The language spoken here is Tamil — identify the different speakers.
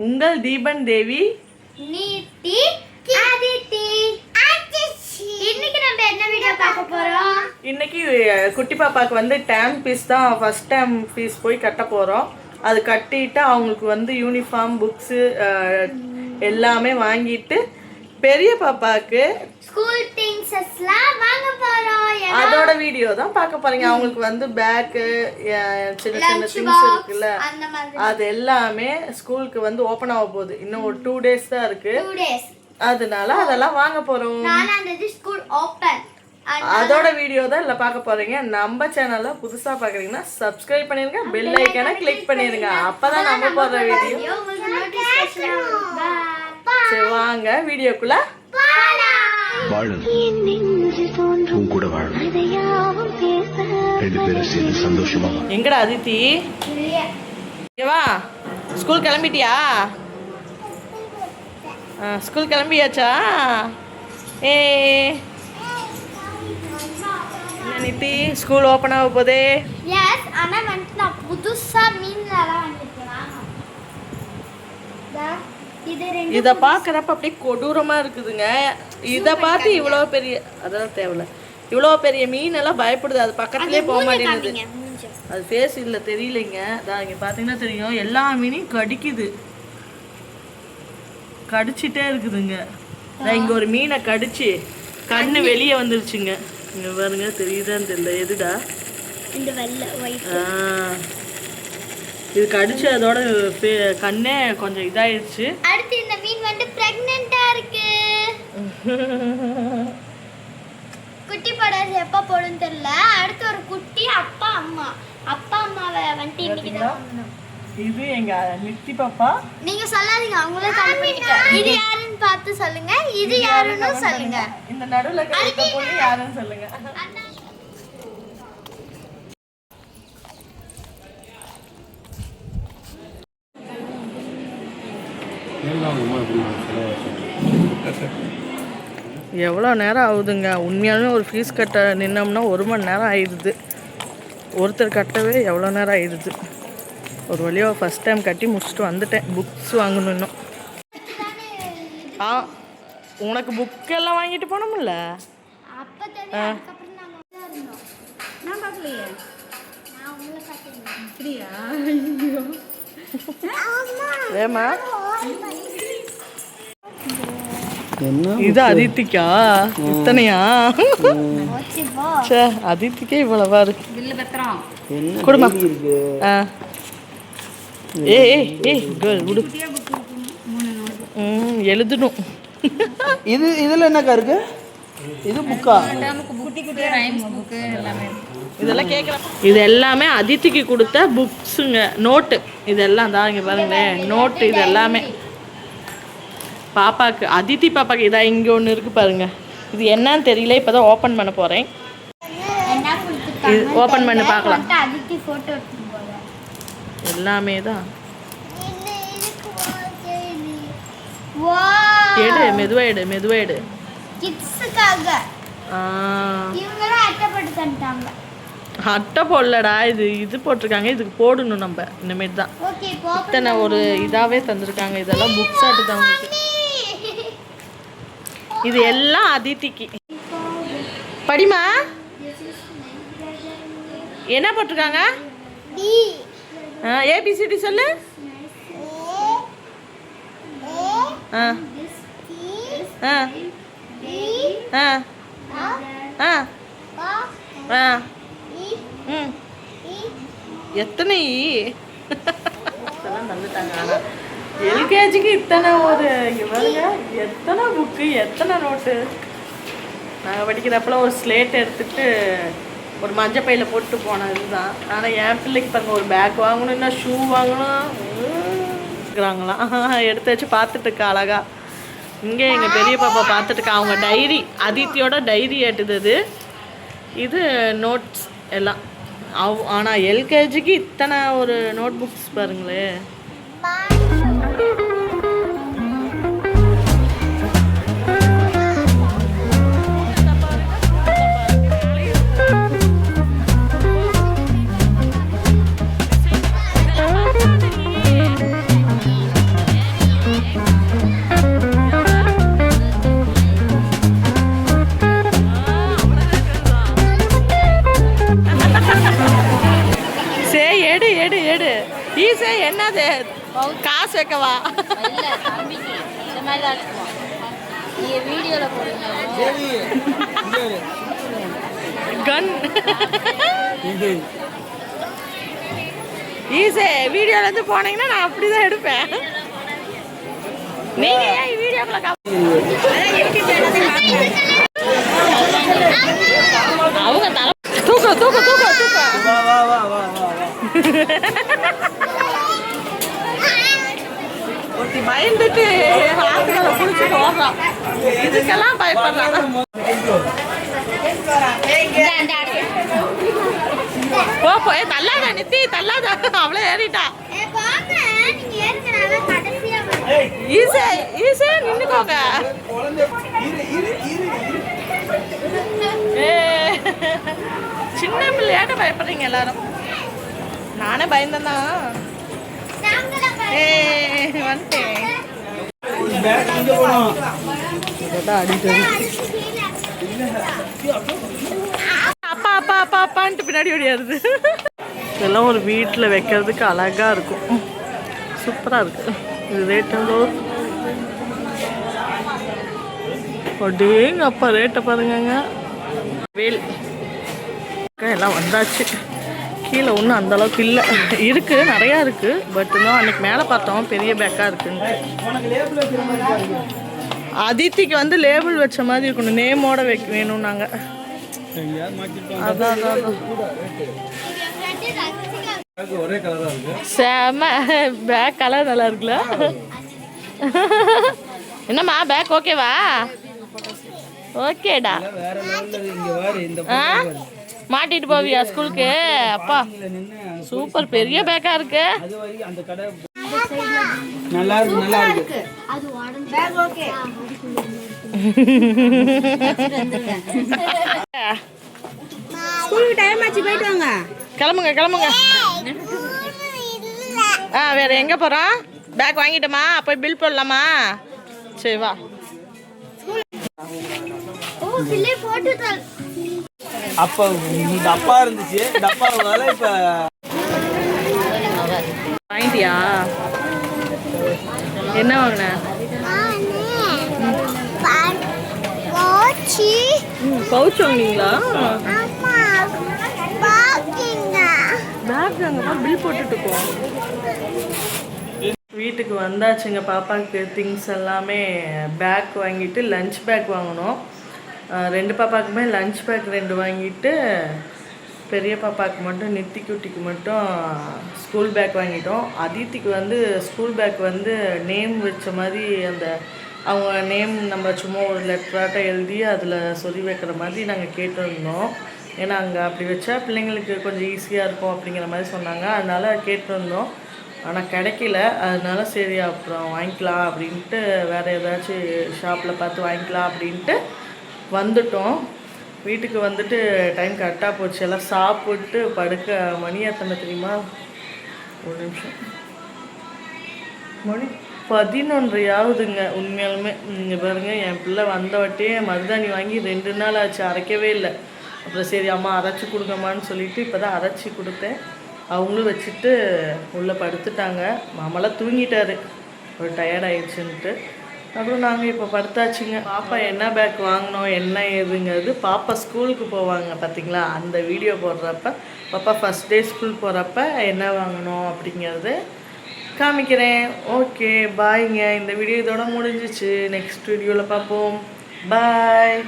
Speaker 1: உங்கள் தீபன் தேவி
Speaker 2: நீதி ஆதித்தி. இன்னைக்கு நம்ம என்ன வீடியோ பார்க்க போறோம்?
Speaker 1: இன்னைக்கு குட்டி பாப்பாக்கு வந்து டேம் ஃபீஸ் தான் ஃபர்ஸ்ட் டேம் ஃபீஸ் போய் கட்ட போகிறோம். அது கட்டிட்டு அவங்களுக்கு வந்து யூனிஃபார்ம் புக்ஸு எல்லாமே வாங்கிட்டு பெரிய பாப்பாவுக்கு
Speaker 2: ஸ்கூல் திங்ஸ்லாம் வாங்க போறோம்.
Speaker 1: அதோட வீடியோ தான் பார்க்க போறீங்க. அவங்களுக்கு வந்து பேக்கு சின்ன சின்ன திங்ஸ் இருக்குல்ல, அது எல்லாமே ஸ்கூலுக்கு வந்து ஓப்பன் ஆக போகுது. இன்னும் ஒரு 2 days தான் இருக்கு. அதனால அதெல்லாம் வாங்க போறோம்.
Speaker 2: ஸ்கூல் ஓப்பன்
Speaker 1: அதோட வீடியோ தான் இல்ல பார்க்க போறீங்க. நம்ம சேனல்ல புதுசா பாக்குறீங்கன்னா சப்ஸ்கிரைப் பண்ணிருங்க, பெல் ஐகானை கிளிக் பண்ணிருங்க. அப்பதான் நம்ம போடுற வீடியோ. சரி வாங்க வீடியோக்குள்ள
Speaker 3: வாழணும். உன் கூட வாழணும். 2 பேரும் சேர்ந்து சந்தோஷமா.
Speaker 1: எங்கடா அதித்தி? வா, ஸ்கூல் கிளம்பிட்டியா? ஸ்கூல் கிளம்பியாச்சா? ஏ நித்தி, ஸ்கூல் ஓப்பன் ஆக போதே.
Speaker 2: எஸ், ஆனா வந்து நான் புதுசா மீன்லாம் வாங்கிட்டேன்.
Speaker 1: இதை பார்க்குறப்ப அப்படியே கொடூரமா இருக்குதுங்க. இதை பார்த்து இவ்வளோ பெரிய, அதெல்லாம் தேவையில்ல, இவ்வளோ பெரிய மீனெல்லாம் பயப்படுது. அது பக்கத்துலேயே போக மாட்டேங்குது. அது ஃபேஸ் இல்லை தெரியலைங்க. அதான் இங்கே பார்த்தீங்கன்னா தெரியும், எல்லா மீனையும் கடிக்குது, கடிச்சிட்டே இருக்குதுங்க. அதான் இங்கே ஒரு மீனை கடிச்சு கண்ணு வெளியே வந்துருச்சுங்க. இங்கே பாருங்க, தெரியுதான்னு தெரியல. எதுடா
Speaker 2: இந்த வெள்ளை ஒயிட்?
Speaker 1: இது கடிச்சு அதோட கண்ணே கொஞ்சம் இதாயிடுச்சு.
Speaker 2: அடுத்து இந்த மீன் வந்து பிரெக்னன்ட்டா இருக்கு. குட்டி படாது எப்ப போடுன்னு தெரியல. அடுத்து ஒரு குட்டி அப்பா அம்மாவை வந்து இன்னைக்கு தான்.
Speaker 1: இது எங்க நித்தி பாப்பா.
Speaker 2: நீங்க சொல்லாதீங்க, அவங்களே கால் பண்ணிட்டாங்க. இது யாருன்னு பார்த்து சொல்லுங்க, இது யாருன்னு சொல்லுங்க.
Speaker 1: இந்த நடுவுல இருக்க பொண்ணு யாருன்னு சொல்லுங்க. எவ்வளோ நேரம் ஆகுதுங்க. உண்மையாலுமே ஒரு ஃபீஸ் கட்ட நின்னோம்னா 1 மணி நேரம் ஆயிடுது. ஒருத்தர் கட்டவே எவ்வளோ நேரம் ஆயிடுது. ஒரு வழியாக ஃபஸ்ட் டைம் கட்டி முடிச்சுட்டு வந்துட்டேன். புக்ஸ் வாங்கணும் இன்னும். உனக்கு புக்கெல்லாம் வாங்கிட்டு போனோம்ல. ஏமா இது அதித்திக்கா இத்தனையா? அதித்திக்கே இவ்வளவா இருக்கு. குடுமா. எழுதணும்.
Speaker 4: இதுல என்னக்கா இருக்கு? இது புக்கா?
Speaker 1: இதெல்லாம் கேட்கலாம். இது எல்லாமே அதித்திக்கு கொடுத்த புக்ஸுங்க, நோட்டு. இதெல்லாம் தான் இங்கே பாருங்களேன், நோட்டு. இது எல்லாமே பாப்பாக்கு, அதித்தி பாப்பாக்கு. இதா இங்கே ஒன்று இருக்குது பாருங்க. இது என்னன்னு தெரியல, இப்போ தான் ஓப்பன் பண்ண போகிறேன். இது ஓப்பன் பண்ணி பார்க்கலாம். எல்லாமே தான். எடு, மெதுவா எடு, மெதுவா எடு. அட்டை போடலடா, இது போட்டிருக்காங்க. இதுக்கு போடணும் நம்ம இனிமேட்டு தான். இத்தனை ஒரு இதாகவே தந்திருக்காங்க. இதெல்லாம் புக்ஸ் ஆட்டு தான். இது எல்லாம் அதித்திக்கு. படிமா, என்ன போட்டிருக்காங்க? ஏபிசிடி சொல்லு. எத்தனை தந்துட்டாங்க. ஆனால் எல்கேஜிக்கு இத்தனை ஒரு இவங்க எத்தனை புக்கு, எத்தனை நோட்டு. நாங்கள் படிக்கிறப்பல ஒரு ஸ்லேட் எடுத்துகிட்டு ஒரு மஞ்சள் பையில் போட்டு போனோம். இதுதான். ஆனால் என் பிள்ளைக்கு பாருங்க, ஒரு பேக் வாங்கணும், என்ன ஷூ வாங்கணும் இருக்கிறாங்களாம். எடுத்து வச்சு பார்த்துட்டு இருக்கா அழகா. இங்கே எங்கள் பெரிய பாப்பா பார்த்துட்டு இருக்கா. அவங்க டைரி, அதித்தியோட டைரி ஏட்டுது. இது நோட்ஸ் எல்லாம். ஆனால் எல்கேஜிக்கு இத்தனை ஒரு நோட் புக்ஸ் பாருங்களேன். என்னது காசு வைக்கவா?
Speaker 5: இல்ல தம்பிக்கு இந்த மாதிரி தான் இருக்கும். நீங்க வீடியோல போடுங்க.
Speaker 1: கன் ஈஸே வீடியோல இருந்து போனீங்கன்னா நான் அப்படிதான் எடுப்பேன். நீங்க ஏன் வீடியோக்குள்ள அவங்க தலை தூக்க தூக்க தூக்க தூக்க ஒருத்தி பயந்துட்டு ஹாஸ்பிட்டல புடிச்சிட்டு ஓடுறான். இதுக்கெல்லாம் பயப்படுறான். போ தள்ளாத நித்தி தள்ளாத, அவளே ஏறிட்டா. ஈஸே ஈஸே நின்னுக்கோங்க. சின்ன பிள்ளையாட்ட பயப்படுறீங்க எல்லாரும். நானே பயந்தேன் தான். வந்துட்டேன். அப்பா அப்பா அப்பா அப்பான்ட்டு பின்னாடி ஓடியாருது. இதெல்லாம் ஒரு வீட்டில் வைக்கிறதுக்கு அழகாக இருக்கும். சூப்பராக இருக்கு. இது ரேட் எவ்வளோ? அப்படியேங்க அப்பா ரேட்டை பாருங்கங்க. வேல் எல்லாம் வந்தாச்சு. கீழே ஒன்றும் அந்தளவுக்கு இல்லை, இருக்குது நிறையா இருக்குது. பட் இன்னும் அன்றைக்கி மேலே பார்த்தோம் பெரிய பேக்காக இருக்குன்னு. அதித்திக்கு வந்து லேபிள் வச்ச மாதிரி இருக்கணும், நேமோட வேணும் நாங்கள். அதான் செம பேக் கலர் நல்லா இருக்குல்ல. என்னம்மா பேக் ஓகேவா? ஓகேடா. மாட்டிட்டு போவியா ஸ்கூலுக்கு? அப்பா சூப்பர் பெரிய பேக்கா இருக்கு.
Speaker 4: நல்லா இருக்கு நல்லா இருக்கு.
Speaker 5: ஸ்கூலுக்கு டைம் ஆச்சு, போயிட்டு வாங்க.
Speaker 1: கிளம்புங்க கிளம்புங்க. வேற எங்க போறோம்? பேக் வாங்கிட்டோமா? போய் பில் போடலாமா? சரி வா.
Speaker 4: அப்ப டப்பா இருந்துச்சு, டப்பா இப்ப
Speaker 1: வாங்கிட்டியா? என்ன வாங்கின? பவுச் வாங்கினீங்களா? பேக் அங்கப்பா பில் போட்டுட்டு போ. வீட்டுக்கு வந்தாச்சுங்க. பாப்பாவுக்கு திங்ஸ் எல்லாமே பேக் வாங்கிட்டு லஞ்ச் பேக் வாங்கினோம். 2 பாப்பாக்குமே லஞ்ச் பேக் 2 வாங்கிட்டு பெரிய பாப்பாவுக்கு மட்டும் நித்தி குட்டிக்கு மட்டும் ஸ்கூல் பேக் வாங்கிட்டோம். அதித்திக்கு வந்து ஸ்கூல் பேக் வந்து நேம் வச்ச மாதிரி அந்த அவங்க நேம் நம்ம சும்மா ஒரு லெட்டராட்ட எழுதி அதில் சொல்லி வைக்கிற மாதிரி நாங்கள் கேட்டிருந்தோம். ஏன்னா அங்கே அப்படி வச்சா பிள்ளைங்களுக்கு கொஞ்சம் ஈஸியாக இருக்கும் அப்படிங்கிற மாதிரி சொன்னாங்க. அதனால் கேட்டிருந்தோம். ஆனால் கிடைக்கல. அதனால சரி அப்புறம் வாங்கிக்கலாம் அப்படின்ட்டு வேறு ஏதாச்சும் ஷாப்பில் பார்த்து வாங்கிக்கலாம் அப்படின்ட்டு வந்துட்டோம். வீட்டுக்கு வந்துட்டு டைம் கரெக்டாக போச்சு. எல்லாம் சாப்பிட்டு படுக்க மணி எத்தனை தெரியுமா? ஒரு நிமிஷம். மணி 11:30 ஆகுதுங்க. உண்மையாலுமே இங்கே பாருங்கள், என் பிள்ளை வந்தவட்டே மருதாணி வாங்கி 2 நாள் ஆச்சு, அரைக்கவே இல்லை. அப்புறம் சரி அம்மா அரைச்சி கொடுங்கம்மான்னு சொல்லிவிட்டு இப்போ தான் அரைச்சி கொடுத்தேன். அவங்களும் வச்சுட்டு உள்ளே படுத்துட்டாங்க. மாமாலாம் தூங்கிட்டாரு, ஒரு டயர்ட் ஆயிடுச்சுன்ட்டு. அப்புறம் நாங்கள் இப்போ படுத்தாச்சுங்க. பாப்பா என்ன பேக் வாங்கினோம் என்ன ஏதுங்கிறது பாப்பா ஸ்கூலுக்கு போவாங்க பார்த்தீங்களா, அந்த வீடியோ போடுறப்ப பாப்பா ஃபஸ்ட் டே ஸ்கூல் போகிறப்ப என்ன வாங்கினோம் அப்படிங்கிறது காமிக்கிறேன். ஓகே பாய்ங்க. இந்த வீடியோ இதோட முடிஞ்சிச்சு. நெக்ஸ்ட் வீடியோவில் பார்ப்போம். பாய்.